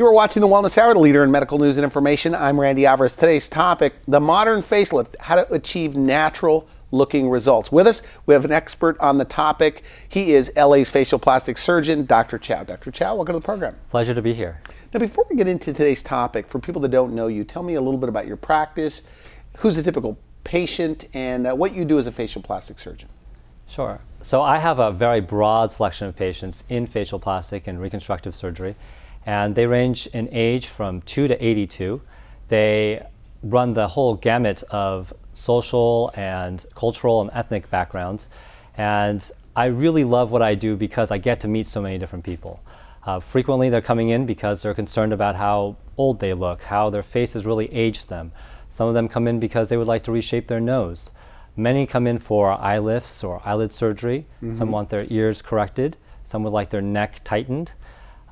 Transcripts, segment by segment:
You are watching The Wellness Hour, the leader in medical news and information. I'm Randy Alvarez. Today's topic, the modern facelift, how to achieve natural looking results. With us, we have an expert on the topic. He is LA's facial plastic surgeon, Dr. Chow. Dr. Chow, welcome to the program. Pleasure to be here. Now, before we get into today's topic, for people that don't know you, tell me a little bit about your practice, who's a typical patient, and what you do as a facial plastic surgeon. Sure. So I have a very broad selection of patients in facial plastic and reconstructive surgery, and they range in age from 2 to 82. They run the whole gamut of social and cultural and ethnic backgrounds, and I really love what I do because I get to meet so many different people. Frequently they're coming in because they're concerned about how old they look, how their face has really aged them. Some of them come in because they would like to reshape their nose. Many come in for eye lifts or eyelid surgery. Some want their ears corrected. Some would like their neck tightened.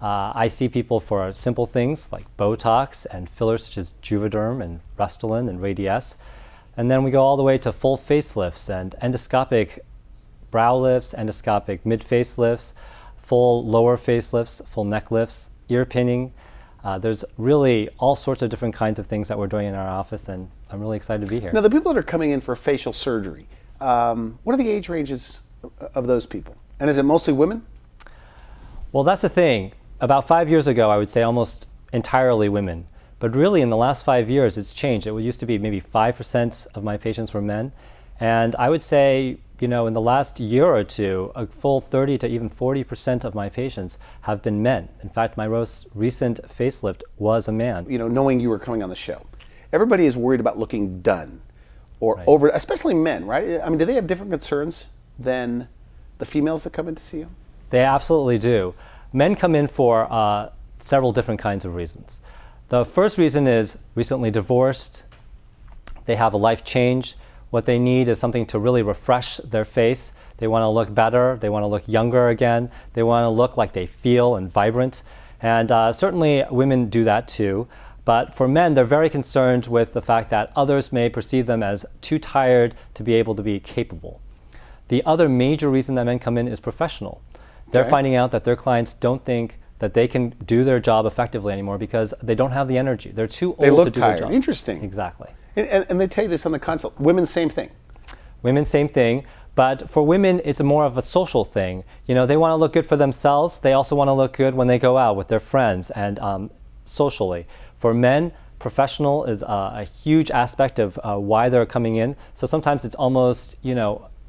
I see people for simple things like Botox and fillers such as Juvederm and Restylane and Radiesse. And then we go all the way to full facelifts and endoscopic brow lifts, endoscopic mid-face lifts, full lower facelifts, full neck lifts, ear pinning. There's really all sorts of different kinds of things that we're doing in our office, and I'm really excited to be here. Now, the people that are coming in for facial surgery, what are the age ranges of those people? And is it mostly women? Well, that's the thing. About 5 years ago, I would say almost entirely women. But really, in the last 5 years, it's changed. It used to be maybe 5% of my patients were men. And I would say, in the last year or two, a full 30 to even 40% of my patients have been men. In fact, my most recent facelift was a man. Knowing you were coming on the show, everybody is worried about looking done or Right. over, especially men, right? I mean, do they have different concerns than the females that come in to see you? They absolutely do. Men come in for several different kinds of reasons. The first reason is recently divorced. They have a life change. What they need is something to really refresh their face. They want to look better. They want to look younger again. They want to look like they feel and vibrant. And certainly women do that too. But for men, they're very concerned with the fact that others may perceive them as too tired to be able to be capable. The other major reason that men come in is professional. They're finding out that their clients don't think that they can do their job effectively anymore because they don't have the energy. They're too old to do their job. Interesting. Exactly. And they tell you this on the consult. Women, same thing. Women, same thing. But for women, it's more of a social thing. They want to look good for themselves. They also want to look good when they go out with their friends and socially. For men, professional is a huge aspect of why they're coming in. So sometimes it's almost,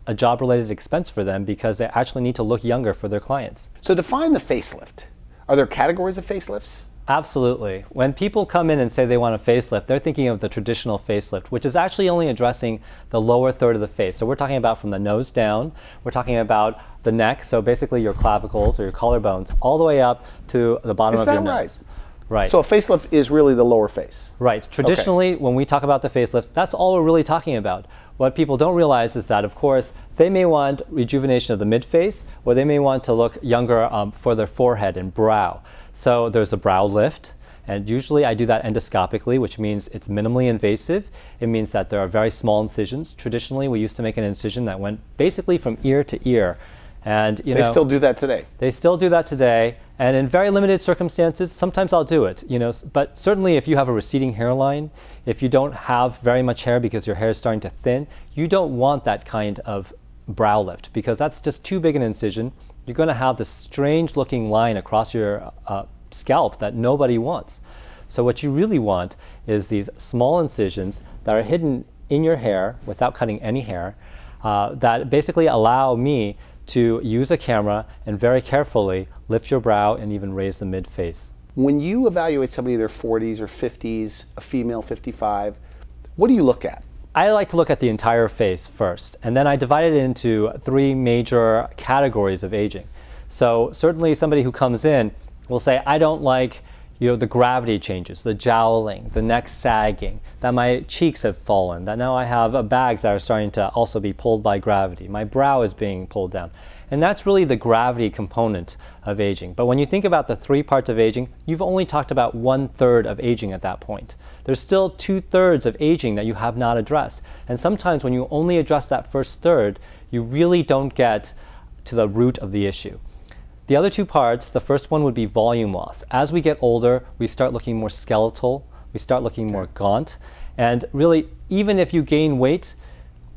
a job-related expense for them because they actually need to look younger for their clients. So define the facelift. Are there categories of facelifts? Absolutely. When people come in and say they want a facelift, they're thinking of the traditional facelift, which is actually only addressing the lower third of the face. So we're talking about from the nose down, we're talking about the neck, so basically your clavicles or your collarbones, all the way up to the bottom of your nose. Right. So a facelift is really the lower face? Right. Traditionally, when we talk about the facelift, that's all we're really talking about. What people don't realize is that, of course, they may want rejuvenation of the mid-face, or they may want to look younger for their forehead and brow. So there's a brow lift, and usually I do that endoscopically, which means it's minimally invasive. It means that there are very small incisions. Traditionally, we used to make an incision that went basically from ear to ear. And they still do that today? They still do that today, and in very limited circumstances, sometimes I'll do it. But certainly if you have a receding hairline, if you don't have very much hair because your hair is starting to thin, you don't want that kind of brow lift because that's just too big an incision. You're going to have this strange looking line across your scalp that nobody wants. So what you really want is these small incisions that are hidden in your hair without cutting any hair that basically allow me to use a camera and very carefully lift your brow and even raise the mid-face. When you evaluate somebody in their 40s or 50s, a female 55, what do you look at? I like to look at the entire face first, and then I divide it into three major categories of aging. So certainly somebody who comes in will say, I don't like the gravity changes, the jowling, the neck sagging, that my cheeks have fallen, that now I have bags that are starting to also be pulled by gravity. My brow is being pulled down. And that's really the gravity component of aging. But when you think about the three parts of aging, you've only talked about 1/3 of aging at that point. There's still 2/3 of aging that you have not addressed. And sometimes when you only address that first third, you really don't get to the root of the issue. The other two parts, the first one would be volume loss. As we get older, we start looking more skeletal, we start looking more gaunt, and really, even if you gain weight,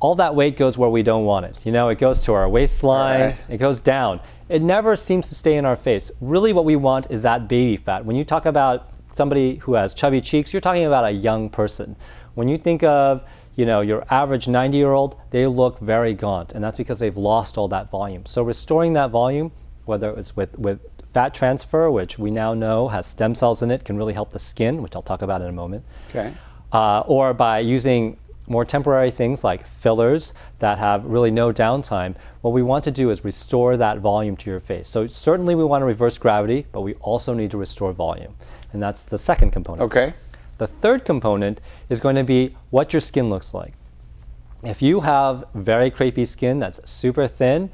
all that weight goes where we don't want it. You know, it goes to our waistline, it goes down. It never seems to stay in our face. Really what we want is that baby fat. When you talk about somebody who has chubby cheeks, you're talking about a young person. When you think of, you know, your average 90-year-old, they look very gaunt, and that's because they've lost all that volume. So restoring that volume, whether it's with fat transfer, which we now know has stem cells in it, can really help the skin, which I'll talk about in a moment. Okay. Or by using more temporary things like fillers that have really no downtime, what we want to do is restore that volume to your face. So certainly we want to reverse gravity, but we also need to restore volume. And that's the second component. Okay. The third component is going to be what your skin looks like. If you have very crepey skin that's super thin,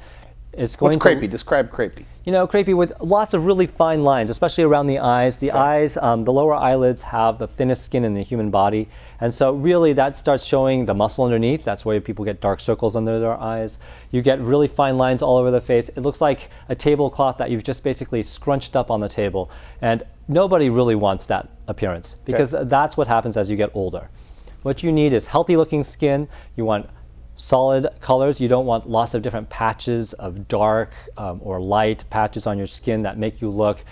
it's going What's crepey? Describe crepey. You know, crepey with lots of really fine lines, especially around the eyes. The eyes, the lower eyelids have the thinnest skin in the human body. And so really that starts showing the muscle underneath. That's where people get dark circles under their eyes. You get really fine lines all over the face. It looks like a tablecloth that you've just basically scrunched up on the table. And nobody really wants that appearance because that's what happens as you get older. What you need is healthy looking skin. You want solid colors. You don't want lots of different patches of dark or light patches on your skin that make you look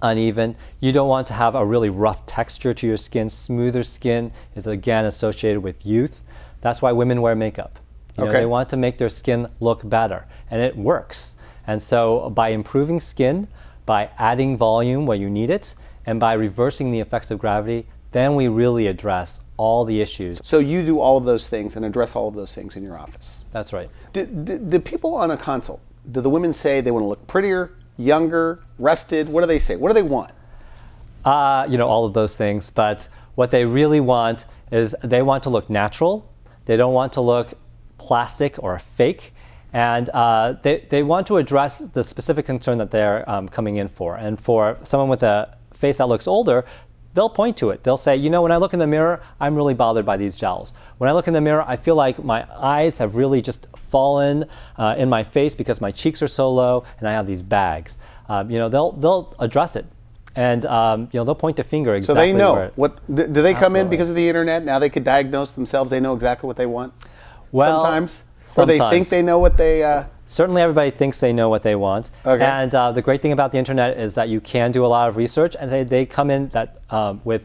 uneven. You don't want to have a really rough texture to your skin. Smoother skin is again associated with youth. That's why women wear makeup. You know, they want to make their skin look better, and it works. And so by improving skin, by adding volume where you need it, and by reversing the effects of gravity, then we really address all the issues. So you do all of those things and address all of those things in your office. That's right. Do people on a consult, do the women say they want to look prettier, younger, rested? What do they say? What do they want? You know, all of those things. But what they really want is they want to look natural. They don't want to look plastic or fake. And they want to address the specific concern that they're coming in for. And for someone with a face that looks older, they'll point to it. They'll say, you know, when I look in the mirror, I'm really bothered by these jowls. When I look in the mirror, I feel like my eyes have really just fallen in my face because my cheeks are so low and I have these bags. You know, they'll address it. And you know, they'll point the finger exactly. So they know. Where Do they come in because of the internet? Now they could diagnose themselves. They know exactly what they want? Well, sometimes. Or they think they know what they... Certainly everybody thinks they know what they want. Okay. And the great thing about the internet is that you can do a lot of research, and they come in with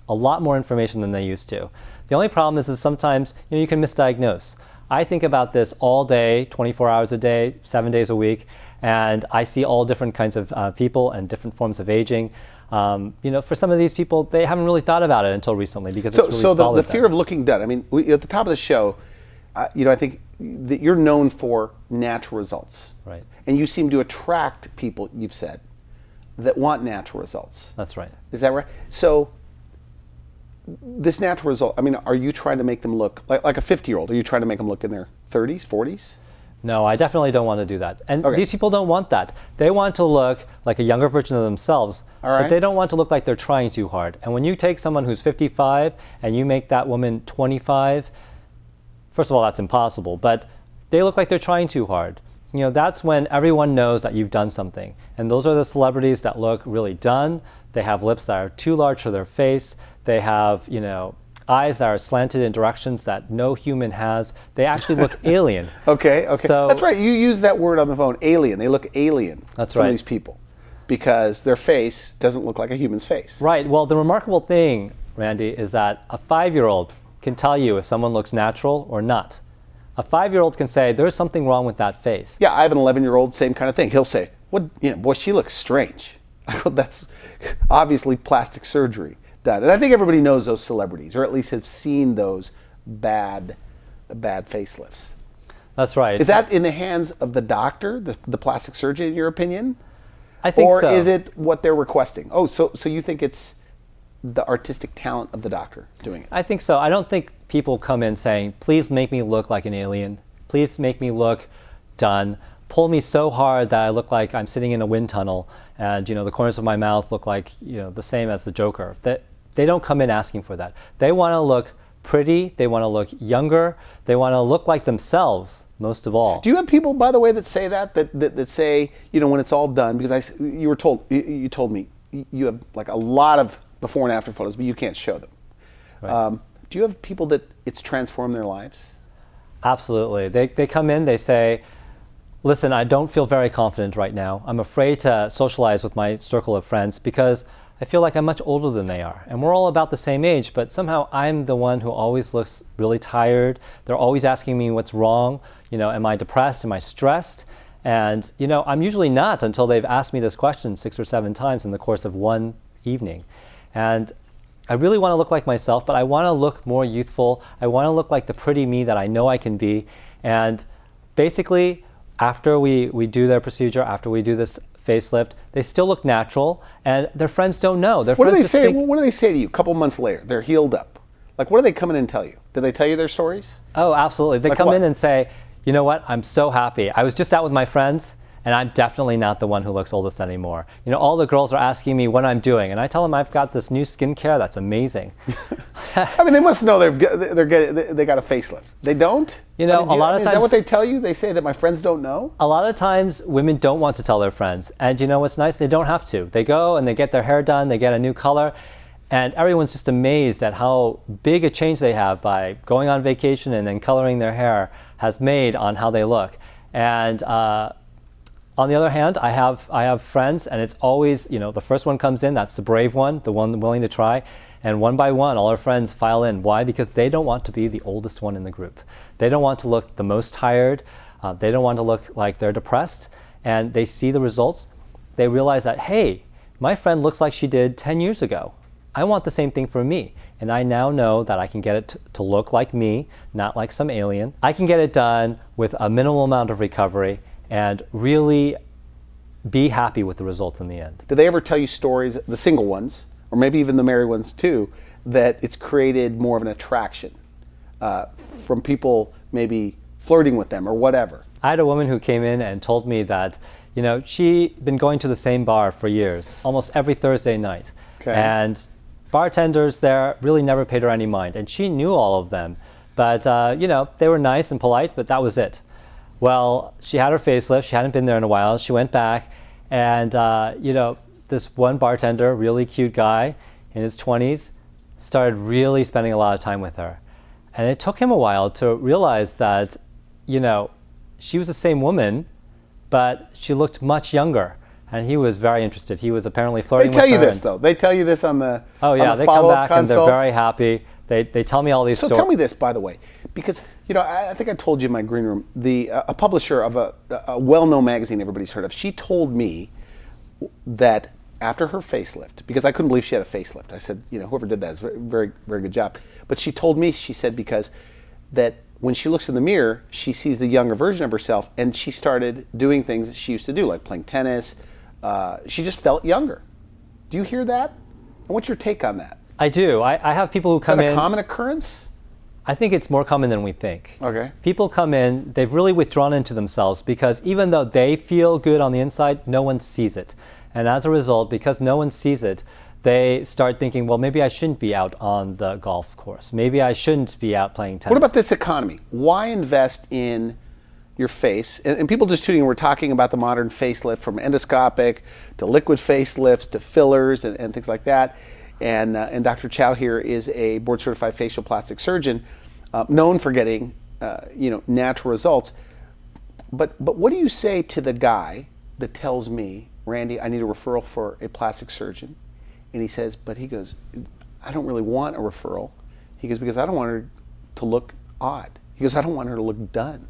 a lot more information than they used to. The only problem is sometimes you can misdiagnose. I think about this all day, 24 hours a day, 7 days a week, and I see all different kinds of people and different forms of aging. You know, for some of these people, they haven't really thought about it until recently because it's really So the fear of looking dead. I mean, at the top of the show, you know, I think that you're known for natural results. Right. And you seem to attract people, you've said, that want natural results. That's right. Is that right? So this natural result, I mean, are you trying to make them look like a 50-year-old? Are you trying to make them look in their 30s, 40s? No, I definitely don't want to do that. And these people don't want that. They want to look like a younger version of themselves, but they don't want to look like they're trying too hard. And when you take someone who's 55 and you make that woman 25, first of all, that's impossible, but they look like they're trying too hard. You know, that's when everyone knows that you've done something. And those are the celebrities that look really done. They have lips that are too large for their face. They have, you know, eyes that are slanted in directions that no human has. They actually look alien. Okay. So, that's right. You use that word on the phone, alien. They look alien. That's some right. of these people, because their face doesn't look like a human's face. Right. Well, the remarkable thing, Randy, is that a 5-year-old can tell you if someone looks natural or not. A 5-year-old can say, there's something wrong with that face. Yeah, I have an 11-year-old, same kind of thing. He'll say, "What? You know, boy, she looks strange." I go, "That's obviously plastic surgery done." And I think everybody knows those celebrities, or at least have seen those bad facelifts. That's right. Is that in the hands of the doctor, the plastic surgeon, in your opinion? I think so. Or is it what they're requesting? Oh, so you think it's the artistic talent of the doctor doing it? I think so. I don't think people come in saying, please make me look like an alien. Please make me look done. Pull me so hard that I look like I'm sitting in a wind tunnel and, you know, the corners of my mouth look like, you know, the same as the Joker. They don't come in asking for that. They want to look pretty, they want to look younger, they want to look like themselves most of all. Do you have people, by the way, that say that say, when it's all done, because you told me you have like a lot of before and after photos, but you can't show them. Right. Do you have people that it's transformed their lives? Absolutely. They come in, they say, listen, I don't feel very confident right now. I'm afraid to socialize with my circle of friends because I feel like I'm much older than they are. And we're all about the same age, but somehow I'm the one who always looks really tired. They're always asking me what's wrong. Am I depressed? Am I stressed? And, I'm usually not until they've asked me this question 6 or 7 times in the course of one evening. And I really want to look like myself, but I want to look more youthful. I want to look like the pretty me that I know I can be. And basically, after we do their procedure, after we do this facelift, they still look natural, and their friends don't know. What do they say? What do they say to you a couple months later? They're healed up. Like, what do they come in and tell you? Do they tell you their stories? Oh, absolutely. They come in and say, you know what? I'm so happy. I was just out with my friends, and I'm definitely not the one who looks oldest anymore. All the girls are asking me what I'm doing, and I tell them I've got this new skincare that's amazing. I mean, they must know they got a facelift. They don't? A lot of times. Is that what they tell you? They say that my friends don't know? A lot of times, women don't want to tell their friends. And what's nice? They don't have to. They go and they get their hair done, they get a new color, and everyone's just amazed at how big a change they have by going on vacation and then coloring their hair has made on how they look. And on the other hand, I have friends, and it's always, the first one comes in, that's the brave one, the one willing to try. And one by one, all our friends file in. Why? Because they don't want to be the oldest one in the group. They don't want to look the most tired. They don't want to look like they're depressed. And they see the results. They realize that, hey, my friend looks like she did 10 years ago. I want the same thing for me. And I now know that I can get it to look like me, not like some alien. I can get it done with a minimal amount of recovery and really be happy with the results in the end. Did they ever tell you stories, the single ones, or maybe even the married ones too, that it's created more of an attraction from people maybe flirting with them or whatever? I had a woman who came in and told me that, she'd been going to the same bar for years, almost every Thursday night. Okay. And bartenders there really never paid her any mind. And she knew all of them. But, they were nice and polite, but that was it. Well, she had her facelift. She hadn't been there in a while. She went back, and, this one bartender, really cute guy in his 20s, started really spending a lot of time with her. And it took him a while to realize that, she was the same woman, but she looked much younger. And he was very interested. He was apparently flirting with her. They tell you this, though. They tell you this on the Oh, yeah. They come back and they're very happy. They tell me all these stories. So tell me this, by the way, because, I think I told you in my green room, a publisher of a well-known magazine everybody's heard of, she told me that after her facelift, because I couldn't believe she had a facelift. I said, whoever did that is very, very good job. But she told me, she said, because that when she looks in the mirror, she sees the younger version of herself, and she started doing things that she used to do, like playing tennis. She just felt younger. Do you hear that? And what's your take on that? I do. I have people who come in. Is that a common occurrence? I think it's more common than we think. Okay. People come in, they've really withdrawn into themselves because even though they feel good on the inside, no one sees it. And as a result, because no one sees it, they start thinking, well, maybe I shouldn't be out on the golf course. Maybe I shouldn't be out playing tennis. What about this economy? Why invest in your face? And people just tuning in, we're talking about the modern facelift, from endoscopic to liquid facelifts to fillers and things like that. And Dr. Chow here is a board-certified facial plastic surgeon, known for getting natural results. But what do you say to the guy that tells me, Randy, I need a referral for a plastic surgeon? And he says, but he goes, I don't really want a referral. He goes, because I don't want her to look odd. He goes, I don't want her to look done,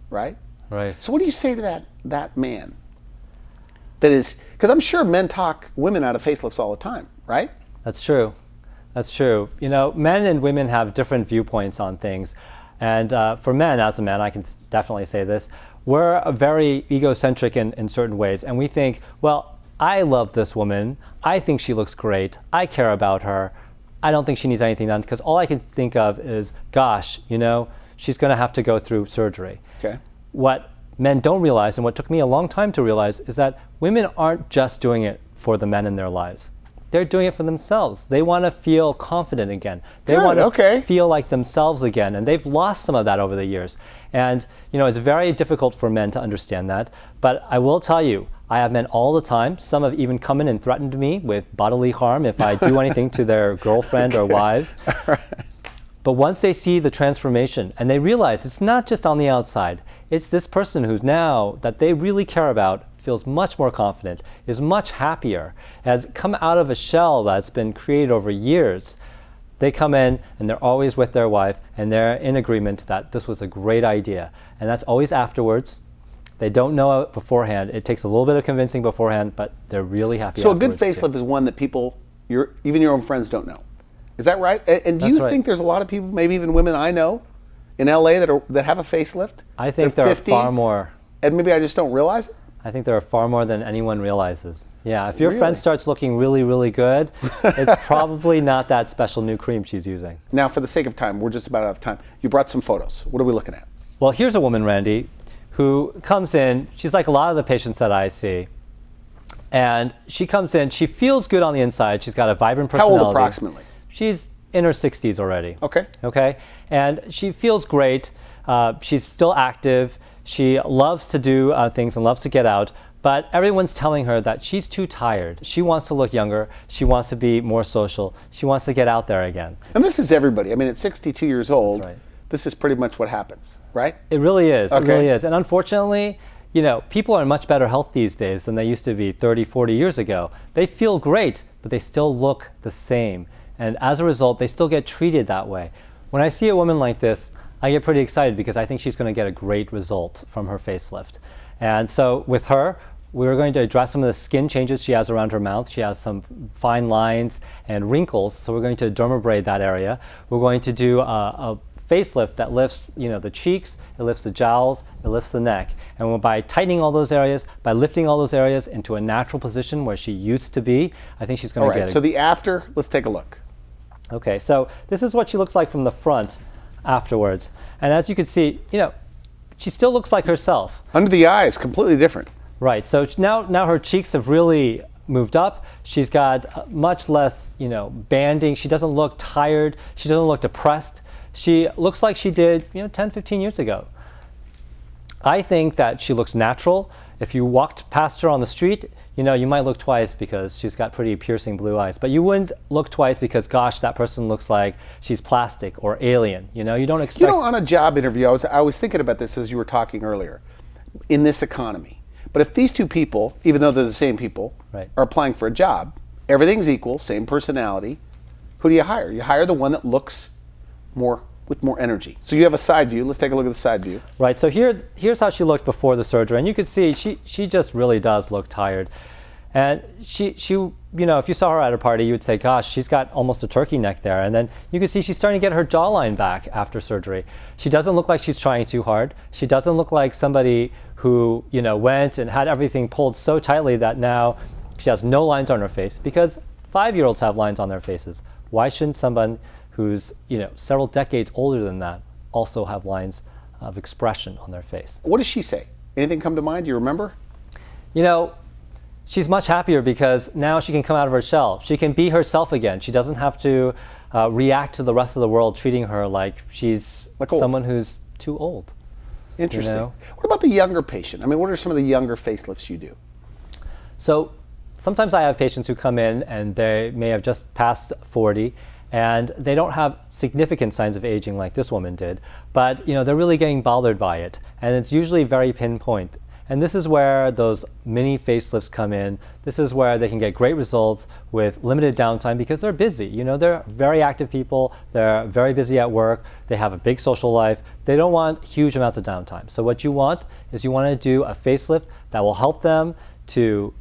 right? Right. So what do you say to that man? That is, because I'm sure men talk women out of facelifts all the time, right? That's true. That's true. Men and women have different viewpoints on things. And for men, as a man, I can definitely say this, we're very egocentric in certain ways. And we think, well, I love this woman. I think she looks great. I care about her. I don't think she needs anything done, because all I can think of is, gosh, she's going to have to go through surgery. Okay. What men don't realize, and what took me a long time to realize, is that women aren't just doing it for the men in their lives. they're doing it for themselves. They want to feel confident again. They Good, want to okay. feel like themselves again, and they've lost some of that over the years. And it's very difficult for men to understand that. But I will tell you, I have men all the time. Some have even come in and threatened me with bodily harm if I do anything to their girlfriend or wives. But once they see the transformation and they realize it's not just on the outside, it's this person who's now, that they really care about, feels much more confident, is much happier, has come out of a shell that's been created over years. They come in and they're always with their wife and they're in agreement that this was a great idea. And that's always afterwards. They don't know it beforehand. It takes a little bit of convincing beforehand, but they're really happy So a good afterwards, facelift is one that people, even your own friends, don't know. Is that right? And do That's you right. think there's a lot of people, maybe even women I know, in LA that have a facelift? I think They're there are 50, far more. and maybe I just don't realize it. I think there are far more than anyone realizes. Yeah, if your Really? friend starts looking really, really good, it's probably not that special new cream she's using. Now, for the sake of time, we're just about out of time. You brought some photos. What are we looking at? Well, here's a woman, Randy, who comes in. She's like a lot of the patients that I see. And she comes in, she feels good on the inside. She's got a vibrant How personality. old approximately? She's in her 60s already. Okay. Okay. And she feels great. She's still active. She loves to do things and loves to get out. But everyone's telling her that she's too tired. She wants to look younger. She wants to be more social. She wants to get out there again. And this is everybody. I mean, at 62 years old, right. this is pretty much what happens, right? It really is. Okay. It really is. And unfortunately, people are in much better health these days than they used to be 30, 40 years ago. They feel great, but they still look the same. And as a result, they still get treated that way. When I see a woman like this, I get pretty excited because I think she's going to get a great result from her facelift. And so with her, we're going to address some of the skin changes she has around her mouth. She has some fine lines and wrinkles, so we're going to dermabrade that area. We're going to do a facelift that lifts the cheeks, it lifts the jowls, it lifts the neck. And by tightening all those areas, by lifting all those areas into a natural position where she used to be, I think she's going to get it. So the after, let's take a look. Okay, so this is what she looks like from the front afterwards. And as you can see, she still looks like herself. Under the eyes, completely different. Right, so now her cheeks have really moved up. She's got much less, banding. She doesn't look tired. She doesn't look depressed. She looks like she did, 10, 15 years ago. I think that she looks natural. If you walked past her on the street, you might look twice because she's got pretty piercing blue eyes. But you wouldn't look twice because, gosh, that person looks like she's plastic or alien. You don't expect. On a job interview, I was thinking about this as you were talking earlier. In this economy, but if these two people, even though they're the same people, right, are applying for a job, everything's equal, same personality. Who do you hire? You hire the one that looks with more energy. So you have a side view. Let's take a look at the side view. Right. So here's how she looked before the surgery, and you can see she just really does look tired. And she if you saw her at a party, you would say, gosh, she's got almost a turkey neck there. And then you can see she's starting to get her jawline back after surgery. She doesn't look like she's trying too hard. She doesn't look like somebody who, went and had everything pulled so tightly that now she has no lines on her face, because 5-year-olds have lines on their faces. Why shouldn't someone who's, several decades older than that also have lines of expression on their face? What does she say? Anything come to mind? Do you remember? She's much happier because now she can come out of her shell. She can be herself again. She doesn't have to react to the rest of the world treating her like she's someone who's too old. Interesting. What about the younger patient? I mean, what are some of the younger facelifts you do? So sometimes I have patients who come in and they may have just passed 40 and they don't have significant signs of aging like this woman did, but they're really getting bothered by it, and it's usually very pinpoint. And this is where those mini facelifts come in. This is where they can get great results with limited downtime because they're busy. They're very active people. They're very busy at work. They have a big social life. They don't want huge amounts of downtime. So what you want is you want to do a facelift that will help them to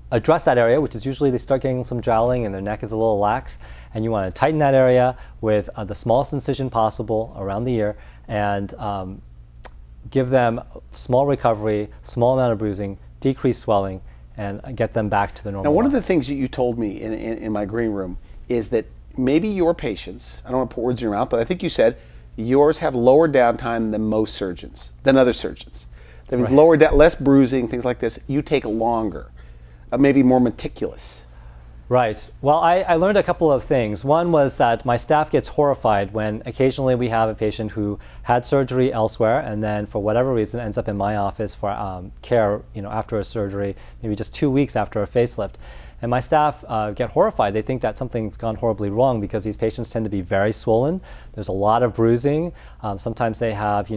address that area, which is usually they start getting some jowling and their neck is a little lax. And you want to tighten that area with the smallest incision possible around the ear, and give them small recovery, small amount of bruising, decreased swelling, and get them back to the normal. Now, one life. of the things that you told me in my green room is that maybe your patients, I don't want to put words in your mouth, but I think you said yours have lower downtime than most surgeons, than other surgeons. That means less bruising, things like this. You take longer, maybe more meticulous. Right. Well, I learned a couple of things. One was that my staff gets horrified when occasionally we have a patient who had surgery elsewhere and then for whatever reason ends up in my office for care, after a surgery, maybe just 2 weeks after a facelift. And my staff get horrified. They think that something's gone horribly wrong because these patients tend to be very swollen. There's a lot of bruising. Sometimes they have,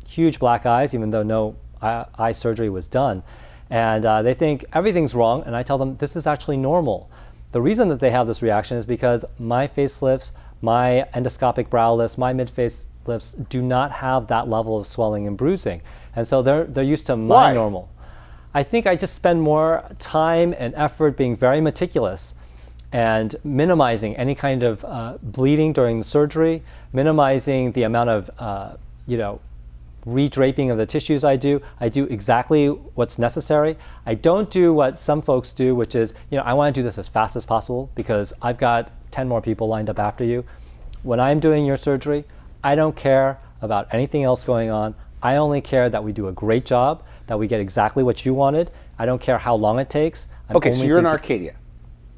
huge black eyes, even though no eye surgery was done. And they think everything's wrong, and I tell them this is actually normal. The reason that they have this reaction is because my facelifts, my endoscopic brow lifts, my mid-facelifts do not have that level of swelling and bruising. And so they're used to my normal. I think I just spend more time and effort being very meticulous and minimizing any kind of bleeding during the surgery, minimizing the amount of, redraping of the tissues I do. I do exactly what's necessary. I don't do what some folks do, which is, I want to do this as fast as possible because I've got 10 more people lined up after you. When I'm doing your surgery, I don't care about anything else going on. I only care that we do a great job, that we get exactly what you wanted. I don't care how long it takes. Okay, so you're in Arcadia.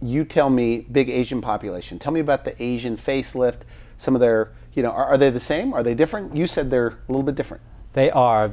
You tell me, big Asian population. Tell me about the Asian facelift. Some of their, are they the same? Are they different? You said they're a little bit different. They are.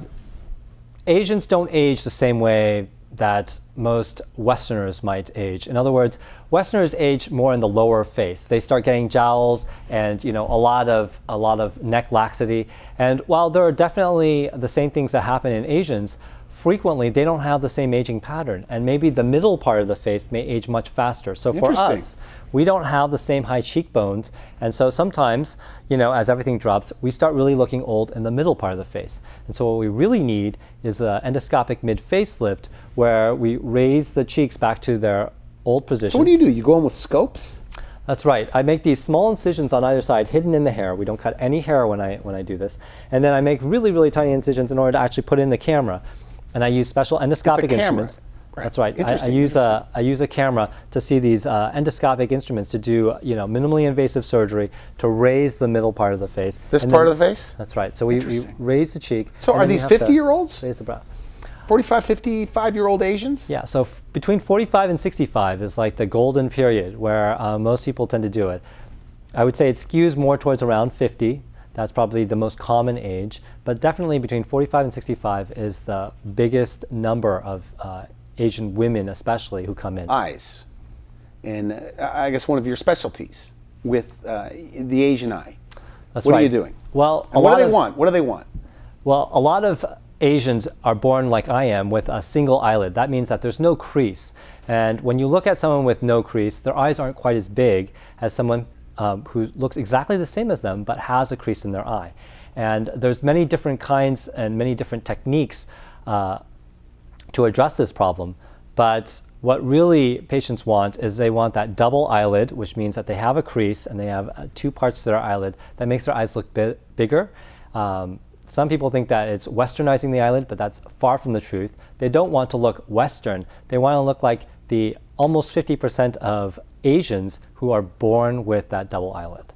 Asians don't age the same way that most Westerners might age. In other words, Westerners age more in the lower face. They start getting jowls and a lot of neck laxity. And while there are definitely the same things that happen in Asians, frequently they don't have the same aging pattern, and maybe the middle part of the face may age much faster. So for us, we don't have the same high cheekbones, and so sometimes, as everything drops, we start really looking old in the middle part of the face. And so what we really need is the endoscopic mid-facelift, where we raise the cheeks back to their old position. So what do? You go in with scopes? That's right. I make these small incisions on either side, hidden in the hair. We don't cut any hair when I do this. And then I make really, really tiny incisions in order to actually put in the camera. And I use special endoscopic instruments. Right. That's right. I use a camera to see these endoscopic instruments to do minimally invasive surgery to raise the middle part of the face. This part of the face? That's right. So we raise the cheek. So are these 50-year-olds? Raise the brow. 45, 55-year-old Asians? Yeah. So between 45 and 65 is like the golden period where most people tend to do it. I would say it skews more towards around 50. That's probably the most common age, but definitely between 45 and 65 is the biggest number of Asian women, especially, who come in. Eyes, and I guess one of your specialties with the Asian eye. That's what right. are you doing? Well, what do they want? What do they want? Well, a lot of Asians are born like I am with a single eyelid. That means that there's no crease, and when you look at someone with no crease, their eyes aren't quite as big as someone who looks exactly the same as them but has a crease in their eye. And there's many different kinds and many different techniques to address this problem. But what really patients want is they want that double eyelid, which means that they have a crease and they have two parts to their eyelid that makes their eyes look bigger. Some people think that it's westernizing the eyelid, but that's far from the truth. They don't want to look Western. They want to look like the almost 50% of Asians who are born with that double eyelid.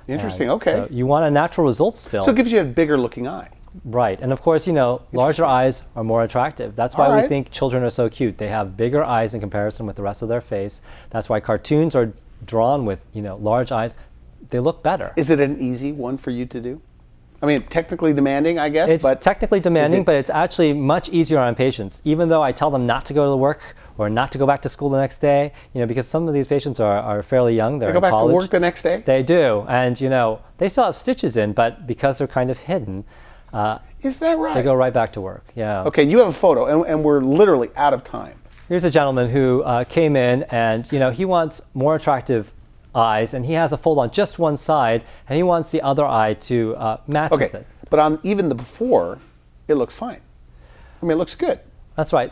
Interesting, and okay. So you want a natural result still. So it gives you a bigger looking eye. Right, and of course, larger eyes are more attractive. That's why we think children are so cute. They have bigger eyes in comparison with the rest of their face. That's why cartoons are drawn with, large eyes. They look better. Is it an easy one for you to do? I mean, technically demanding, I guess. It's technically demanding, but it's actually much easier on patients. Even though I tell them not to go to work or not to go back to school the next day, because some of these patients are fairly young. They're they go in back college. to work the next day? They do, and they still have stitches in, but because they're kind of hidden, is that right? They go right back to work. Yeah. Okay, you have a photo, and we're literally out of time. Here's a gentleman who came in, and he wants more attractive eyes, and he has a fold on just one side, and he wants the other eye to match with it. But on even the before, it looks fine. I mean, it looks good. That's right.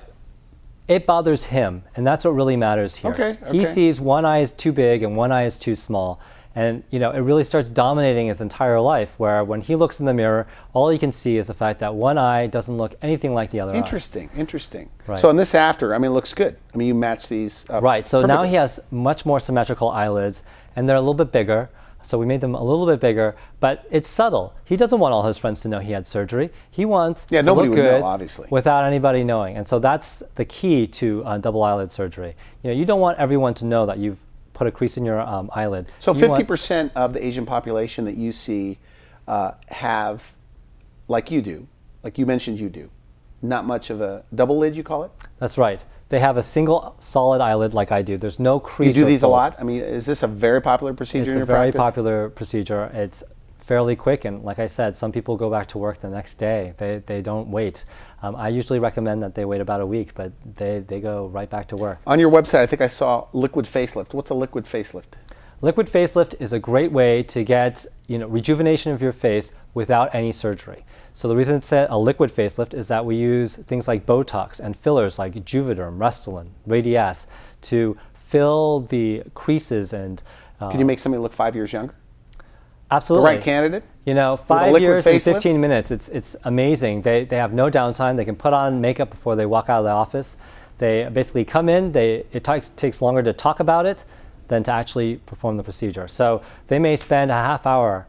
It bothers him, and that's what really matters here. Okay. He sees one eye is too big and one eye is too small. And it really starts dominating his entire life, where when he looks in the mirror, all he can see is the fact that one eye doesn't look anything like the other eye. Interesting. Right. So on this after, it looks good. You match these up. Right, so perfectly. Now he has much more symmetrical eyelids, and they're a little bit bigger. So we made them a little bit bigger, but it's subtle. He doesn't want all his friends to know he had surgery. He wants to nobody look would good know, obviously, without anybody knowing. And so that's the key to double eyelid surgery. You don't want everyone to know that you've put a crease in your eyelid. So 50% of the Asian population that you see have, like you do, like you mentioned you do, not much of a double lid, you call it? That's right. They have a single solid eyelid like I do. There's no crease. You do these a fold. lot? I mean, is this a very popular procedure in your practice? It's a very popular procedure. It's fairly quick, and like I said, some people go back to work the next day. They don't wait. I usually recommend that they wait about a week, but they go right back to work. On your website, I think I saw liquid facelift. What's a liquid facelift? Liquid facelift is a great way to get rejuvenation of your face without any surgery. So the reason it's a liquid facelift is that we use things like Botox and fillers like Juvederm, Restylane, Radiesse to fill the creases and. Can you make somebody look 5 years younger? Absolutely. The right candidate? 5 years and 15 minutes. It's amazing. They have no downtime. They can put on makeup before they walk out of the office. They basically come in. It takes longer to talk about it than to actually perform the procedure. So they may spend a half hour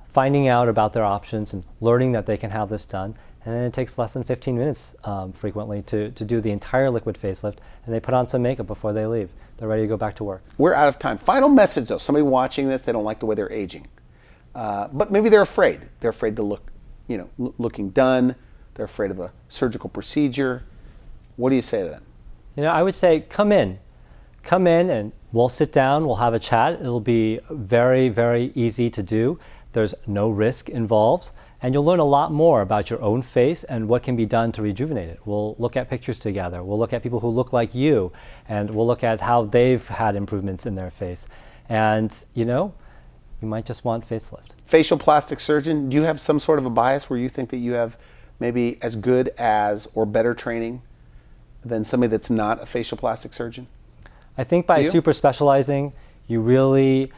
finding out about their options and learning that they can have this done. And then it takes less than 15 minutes frequently to do the entire liquid facelift. And they put on some makeup before they leave. They're ready to go back to work. We're out of time. Final message though, somebody watching this, they don't like the way they're aging. But maybe they're afraid. They're afraid to look, looking done. They're afraid of a surgical procedure. What do you say to them? I would say come in and we'll sit down, we'll have a chat. It'll be very, very easy to do. There's no risk involved, and you'll learn a lot more about your own face and what can be done to rejuvenate it. We'll look at pictures together. We'll look at people who look like you, and we'll look at how they've had improvements in their face. And, you might just want facelift. Facial plastic surgeon, do you have some sort of a bias where you think that you have maybe as good as or better training than somebody that's not a facial plastic surgeon? I think by super specializing, you really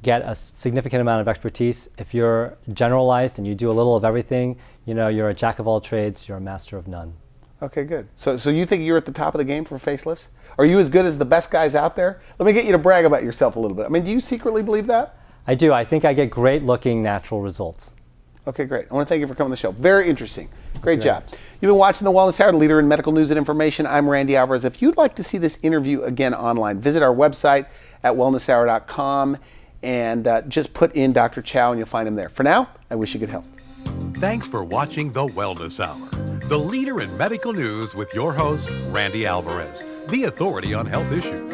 get a significant amount of expertise. If you're generalized and you do a little of everything, you're a jack of all trades, you're a master of none. Okay, good. So you think you're at the top of the game for facelifts? Are you as good as the best guys out there? Let me get you to brag about yourself a little bit. I mean, do you secretly believe that? I do. I think I get great looking natural results. Okay, great. I want to thank you for coming on the show. Very interesting. Great job. You've been watching The Wellness Hour, leader in medical news and information. I'm Randy Alvarez. If you'd like to see this interview again online, visit our website at wellnesshour.com and just put in Dr. Chow and you'll find him there. For now, I wish you good health. Thanks for watching The Wellness Hour, the leader in medical news with your host, Randy Alvarez, the authority on health issues.